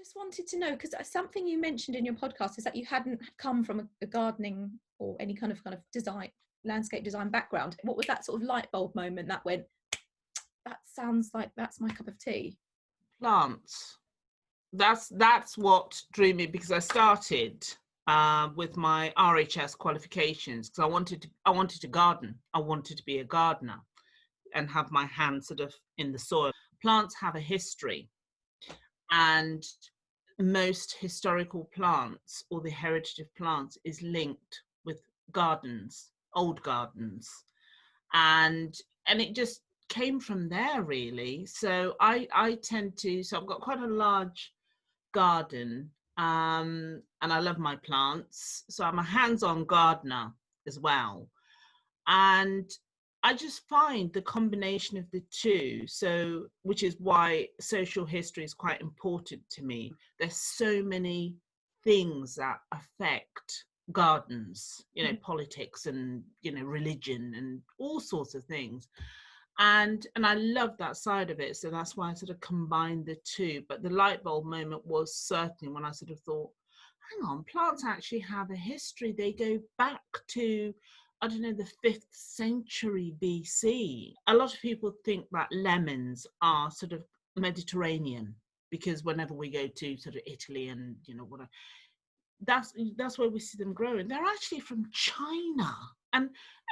just wanted to know, because something you mentioned in your podcast is that you hadn't come from a gardening or any kind of design, landscape design background. What was that sort of light bulb moment that went, that sounds like that's my cup of tea? Plants. That's what drew me, because I started with my RHS qualifications because I wanted to garden. I wanted to be a gardener and have my hands sort of in the soil. Plants have a history, and most historical plants, or the heritage of plants, is linked with gardens, old gardens, and it just came from there, really. So I tend to, so I've got quite a large garden, and I love my plants, so I'm a hands-on gardener as well, and I just find the combination of the two, so which is why social history is quite important to me. There's so many things that affect gardens, politics and religion and all sorts of things, and I love that side of it. So that's why I sort of combined the two. But the light bulb moment was certainly when I sort of thought, hang on, plants actually have a history. They go back to, I don't know, the 5th century BC. A lot of people think that lemons are sort of Mediterranean, because whenever we go to sort of Italy and whatever, that's where we see them growing. They're actually from China.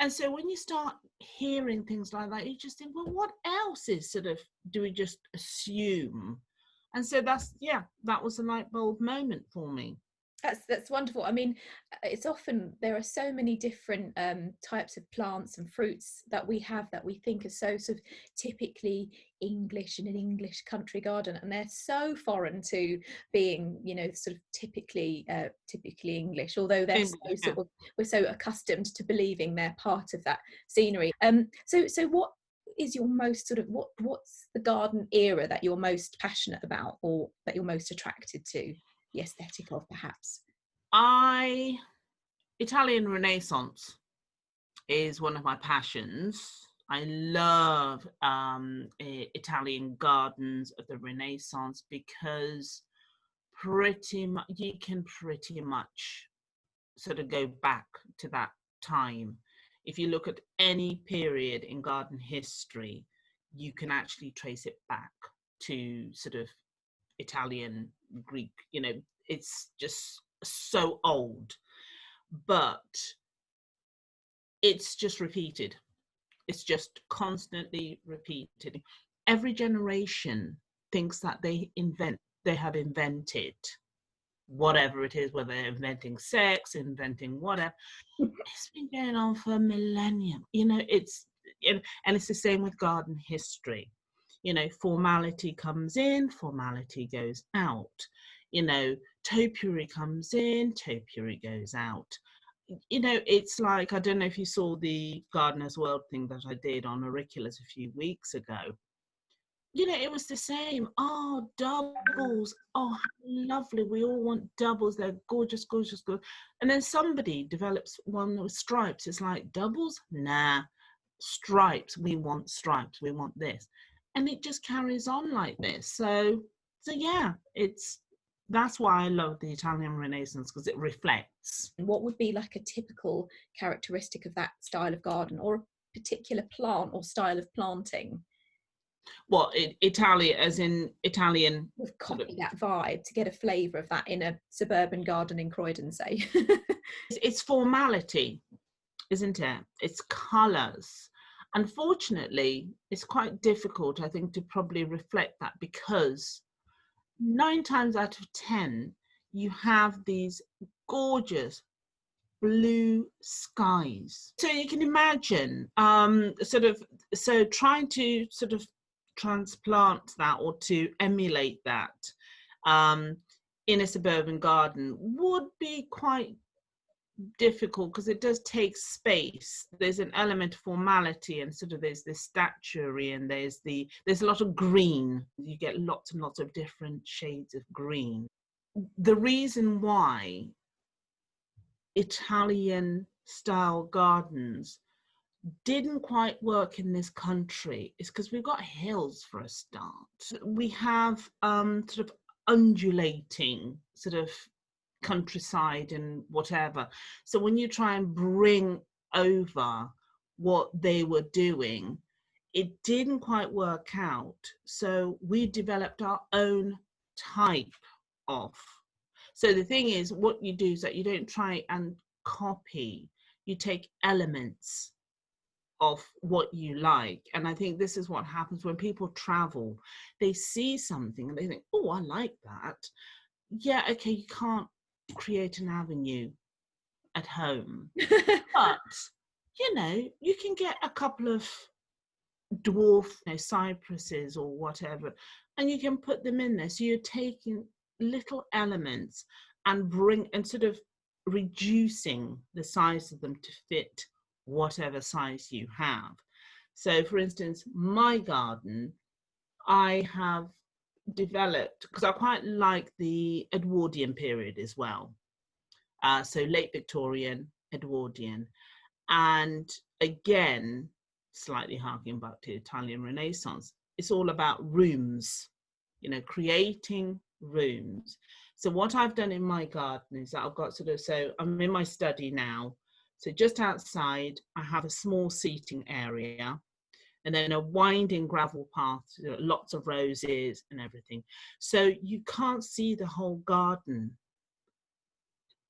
And so when you start hearing things like that, you just think, well, what else is sort of, do we just assume? And so that was a light bulb moment for me. That's wonderful. I mean, it's often, there are so many different types of plants and fruits that we have that we think are so sort of typically English in an English country garden, and they're so foreign to being, sort of typically English, although they're sort of, we're so accustomed to believing they're part of that scenery. So what is your most sort of, what's the garden era that you're most passionate about, or that you're most attracted to the aesthetic of, perhaps? Italian Renaissance is one of my passions. I love Italian gardens of the Renaissance, because you can pretty much sort of go back to that time. If you look at any period in garden history, you can actually trace it back to sort of Italian, Greek, it's just so old, but it's just repeated. It's just constantly repeated. Every generation thinks that they have invented whatever it is, whether they're inventing sex, inventing whatever. It's been going on for a millennium. And it's the same with garden history. Formality comes in, formality goes out. Topiary comes in, topiary goes out. It's like, I don't know if you saw the Gardener's World thing that I did on auriculas a few weeks ago. It was the same. Oh, doubles. Oh, how lovely. We all want doubles. They're gorgeous, gorgeous, good. And then somebody develops one with stripes. It's like, doubles? Nah. Stripes. We want stripes. We want this. And it just carries on like this. So yeah, that's why I love the Italian Renaissance, because it reflects. What would be like a typical characteristic of that style of garden, or a particular plant or style of planting? Italy, as in Italian. We've copied that vibe to get a flavour of that in a suburban garden in Croydon, say. It's formality, isn't it? It's colours. Unfortunately, it's quite difficult, I think, to probably reflect that, because 9 times out of 10, you have these gorgeous blue skies. So you can imagine, so trying to sort of transplant that, or to emulate that in a suburban garden would be quite difficult, because it does take space. There's an element of formality, and sort of there's this statuary, and there's a lot of green. You get lots and lots of different shades of green. The reason why Italian style gardens didn't quite work in this country is because we've got hills for a start. We have sort of undulating sort of countryside and whatever. So when you try and bring over what they were doing, it didn't quite work out. So we developed our own type of. So the thing is, what you do is that you don't try and copy, you take elements of what you like. And I think this is what happens when people travel. They see something and they think, oh, I like that. Yeah, okay, you can't create an avenue at home, but you know, you can get a couple of dwarf, you know, cypresses or whatever, and you can put them in there. So you're taking little elements and sort of reducing the size of them to fit whatever size you have. So for instance, my garden, I have developed, because I quite like the Edwardian period as well. So late Victorian, Edwardian, and again, slightly harking back to Italian Renaissance, it's all about rooms, you know, creating rooms. So what I've done in my garden is that I've got sort of, so I'm in my study now. So just outside, I have a small seating area and then a winding gravel path, lots of roses and everything. So you can't see the whole garden.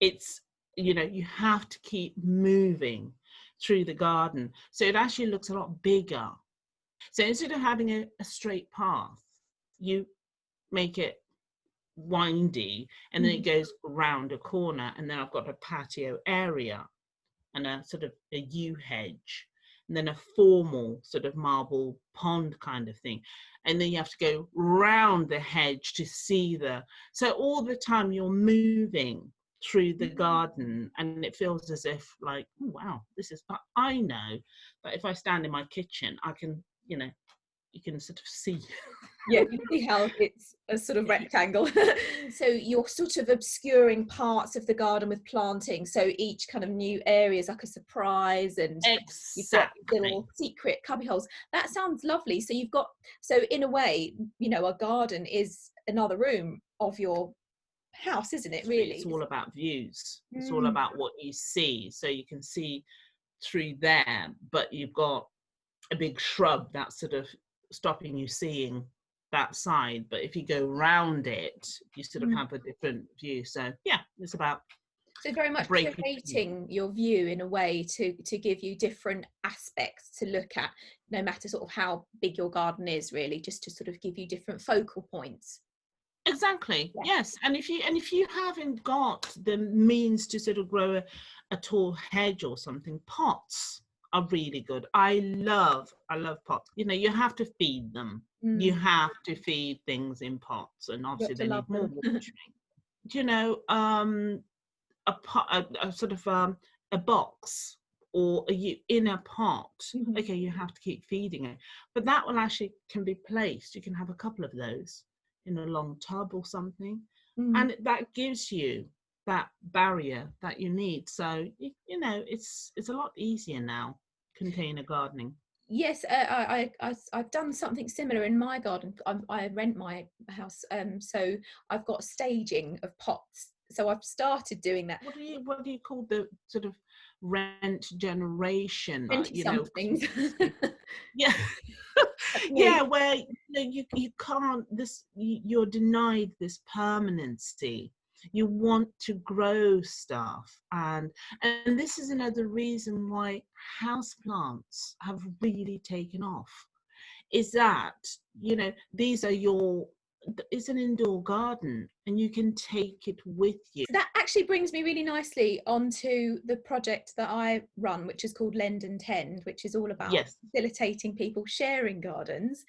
It's, you know, you have to keep moving through the garden. So it actually looks a lot bigger. So instead of having a straight path, you make it windy and then it goes round a corner, and then I've got a patio area and a sort of a yew hedge, and then a formal sort of marble pond kind of thing. And then you have to go round the hedge to see so all the time you're moving through the garden, and it feels as if like, oh, wow, but I know that if I stand in my kitchen, I can, you know, you can sort of see. Yeah, you see how it's a sort of rectangle. So you're sort of obscuring parts of the garden with planting. So each kind of new area is like a surprise, and you've got little secret cubby holes. That sounds lovely. So so in a way, you know, a garden is another room of your house, isn't it, really? It's all about views. It's all about what you see. So you can see through there, but you've got a big shrub that's sort of stopping you seeing that side. But if you go round it, you sort of have a different view. So yeah, it's about very much curating your view in a way to give you different aspects to look at, no matter sort of how big your garden is, really, just to sort of give you different focal points. Exactly. Yes. And if you haven't got the means to sort of grow a tall hedge or something, pots are really good. I love pots. You know, you have to feed them. You have to feed things in pots, and obviously they need more watering. You know, a pot, a sort of a box or in a pot. Okay, you have to keep feeding it, but that one actually can be placed. You can have a couple of those in a long tub or something, and that gives you that barrier that you need. So you know, it's a lot easier now, container gardening. Yes, I've done something similar in my garden. I rent my house, so I've got staging of pots. So I've started doing that. What do you call the sort of rent generation? You know, yeah. Yeah, where you can't, you're denied this permanency. You want to grow stuff, and this is another reason why houseplants have really taken off, is that, you know, it's an indoor garden and you can take it with you. So that actually brings me really nicely onto the project that I run, which is called Lend and Tend, which is all about facilitating people sharing gardens.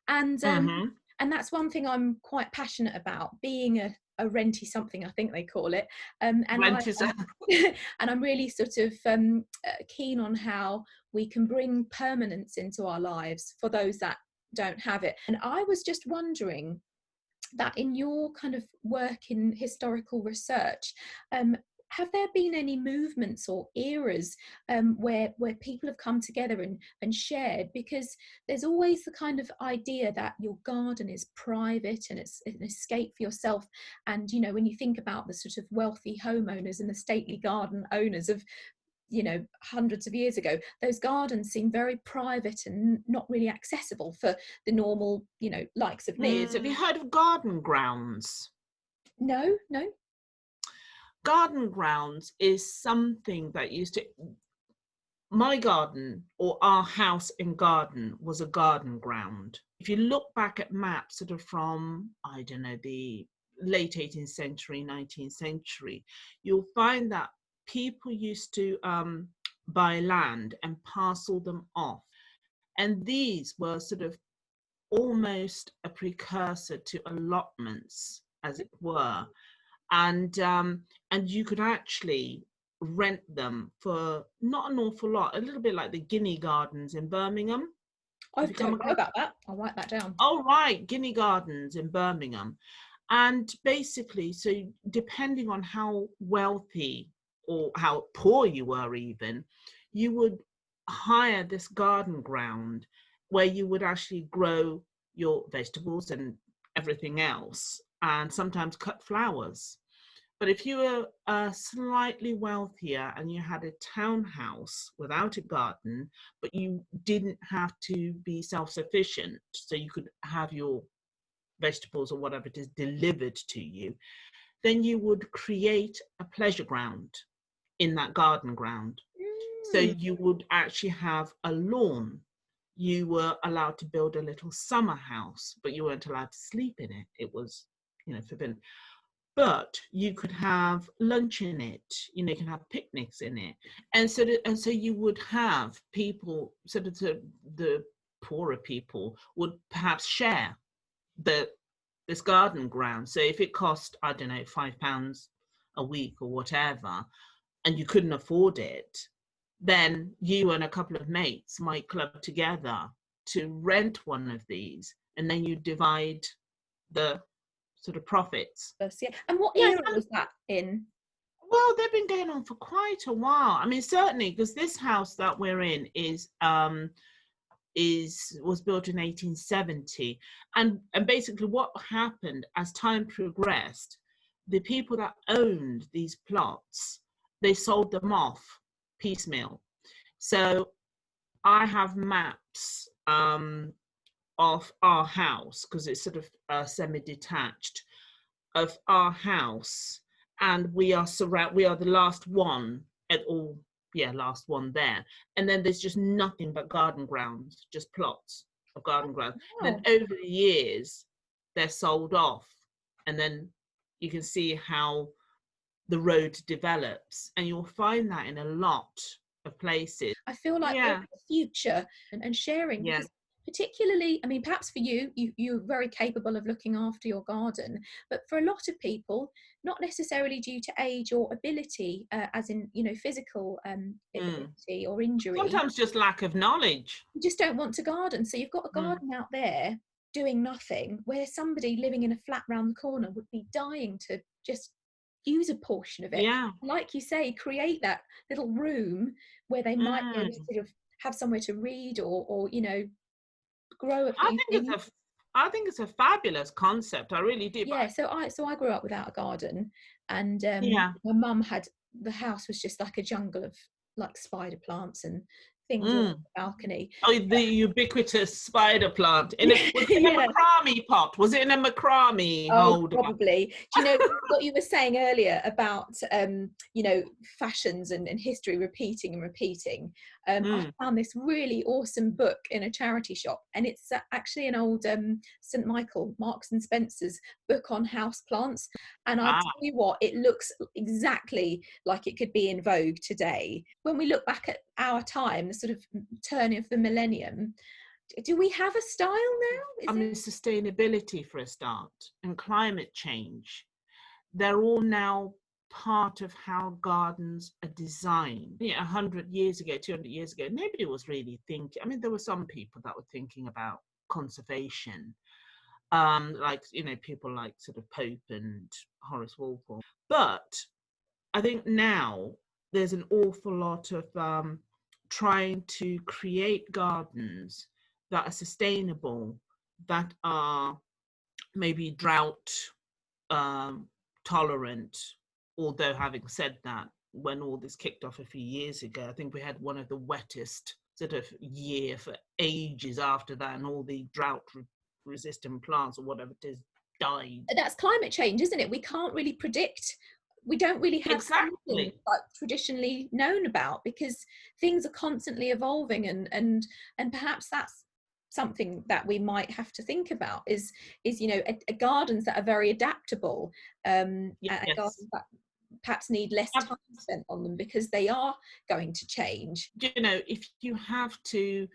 And that's one thing I'm quite passionate about, being a renty something, I think they call it. And I'm really sort of keen on how we can bring permanence into our lives for those that don't have it. And I was just wondering that in your kind of work in historical research, have there been any movements or eras where people have come together and shared? Because there's always the kind of idea that your garden is private and it's an escape for yourself. And you know, when you think about the sort of wealthy homeowners and the stately garden owners of, you know, hundreds of years ago, those gardens seem very private and not really accessible for the normal, you know, likes of me. Have you heard of garden grounds? No, no. Garden grounds is something that used to, my garden or our house and garden was a garden ground. If you look back at maps sort of from, I don't know, the late 18th century, 19th century, you'll find that people used to buy land and parcel them off. And these were sort of almost a precursor to allotments, as it were. And you could actually rent them for not an awful lot, a little bit like the Guinea Gardens in Birmingham. I don't know about that. I'll write that down. Oh, right, Guinea Gardens in Birmingham. And basically, so depending on how wealthy or how poor you were even, you would hire this garden ground where you would actually grow your vegetables and everything else, and sometimes cut flowers. But if you were slightly wealthier and you had a townhouse without a garden, but you didn't have to be self-sufficient, so you could have your vegetables or whatever it is delivered to you, then you would create a pleasure ground in that garden ground. So you would actually have a lawn. You were allowed to build a little summer house, but you weren't allowed to sleep in it. It was, you know, forbidden. But you could have lunch in it, you know, you can have picnics in it. And so you would have people, sort of the poorer people would perhaps share this garden ground. So if it cost, I don't know, £5 a week or whatever, and you couldn't afford it, then you and a couple of mates might club together to rent one of these, and then you divide the sort of profits. Yeah. And what era was that in? Well, they've been going on for quite a while. I mean, certainly because this house that we're in was built in 1870, and basically what happened as time progressed, the people that owned these plots, they sold them off piecemeal. So I have maps of our house, because it's sort of semi-detached, of our house, and we are the last one at all. Yeah, last one there. And then there's just nothing but garden grounds, just plots of garden grounds. Wow. And then over the years, they're sold off. And then you can see how the road develops. And you'll find that in a lot of places. I feel like the future and sharing. Yeah. Because particularly, I mean, perhaps for you're very capable of looking after your garden, but for a lot of people, not necessarily due to age or ability, as in, you know, physical ability or injury. Sometimes just lack of knowledge. You just don't want to garden. So you've got a garden out there doing nothing, where somebody living in a flat round the corner would be dying to just use a portion of it. Yeah. Like you say, create that little room where they might be able to sort of have somewhere to read or you know, grow a few things. I think it's a fabulous concept. I really do. Yeah, so I grew up without a garden, and my mum had, the house was just like a jungle of like spider plants and things on the balcony. Oh, the ubiquitous spider plant. Was it in a macrame pot? Was it in a macrame holder? Probably. Do you know what you were saying earlier about you know, fashions and history repeating and repeating? I found this really awesome book in a charity shop, and it's actually an old St. Michael, Marks and Spencer's book on house plants. And I tell you what, it looks exactly like it could be in vogue today. When we look back at our time, the sort of turn of the millennium, do we have a style now? Sustainability for a start, and climate change. They're all now part of how gardens are designed. 100 years ago, 200 years ago, nobody was really thinking. I mean, there were some people that were thinking about conservation, like, you know, people like sort of Pope and Horace Walpole. But I think now there's an awful lot of trying to create gardens that are sustainable, that are maybe drought tolerant. Although having said that, when all this kicked off a few years ago, I think we had one of the wettest sort of year for ages after that, and all the drought resistant plants or whatever it is died. That's climate change, isn't it? We can't really predict. We don't really have something Exactly. like traditionally known about, because things are constantly evolving, and perhaps that's something that we might have to think about is you know, gardens that are very adaptable, and Yes. gardens that perhaps need less time spent on them because they are going to change. You know, if you have to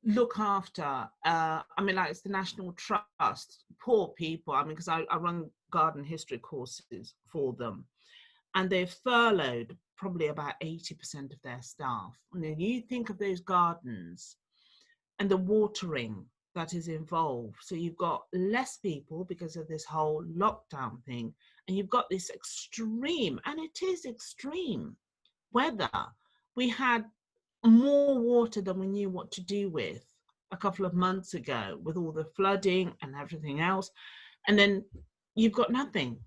look after, I mean, like it's the National Trust, poor people. I mean, because I run garden history courses for them, and they've furloughed probably about 80% of their staff. And then you think of those gardens and the watering that is involved. So you've got less people because of this whole lockdown thing, and you've got this extreme, and it is extreme weather. We had more water than we knew what to do with a couple of months ago, with all the flooding and everything else. And then you've got nothing.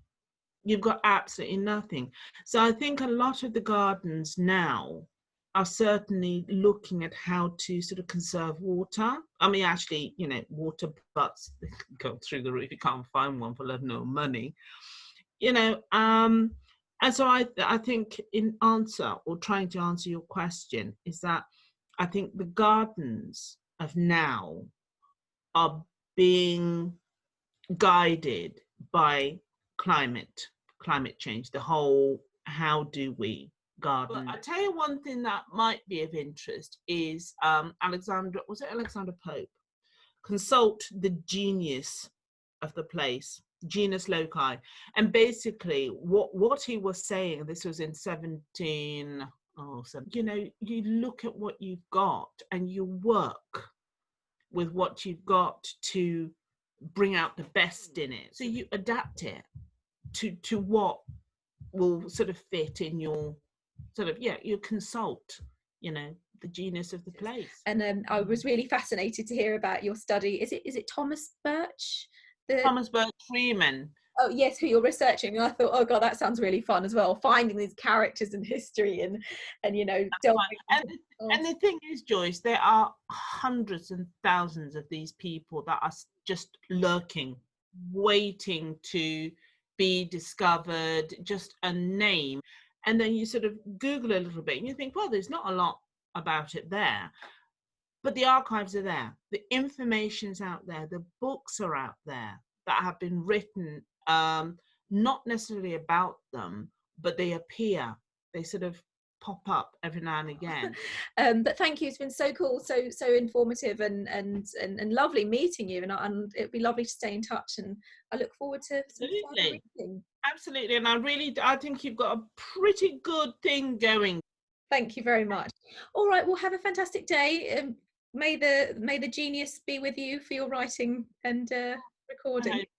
You've got absolutely nothing. So I think a lot of the gardens now are certainly looking at how to sort of conserve water. I mean, actually, you know, water butts go through the roof. You can't find one for love nor money, you know. And so I think in answer, or trying to answer your question, is that I think the gardens of now are being guided by climate change, the whole how do we garden. But I tell you one thing that might be of interest is Alexander Pope consult the genius of the place, genus loci, and basically what he was saying, this was in 17, you know, you look at what you've got and you work with what you've got to bring out the best in it. So you adapt it to what will sort of fit in your sort of, you consult, you know, the genius of the place. And I was really fascinated to hear about your study. Is it Thomas Birch? Thomas Birch Freeman. Oh yes, who you're researching. And I thought, oh god, that sounds really fun as well. Finding these characters in history and you know, delving. And the thing is, Joyce, there are hundreds and thousands of these people that are just lurking, waiting to be discovered, just a name. And then you sort of Google a little bit and you think, well, there's not a lot about it there. But the archives are there. The information's out there. The books are out there that have been written, not necessarily about them, but they appear. They sort of pop up every now and again. But thank you. It's been so cool, so informative, and lovely meeting you. And it'd be lovely to stay in touch. And I look forward to Absolutely. Absolutely. And I think you've got a pretty good thing going. Thank you very much. All right. Well, have a fantastic day. May the genius be with you for your writing and recording.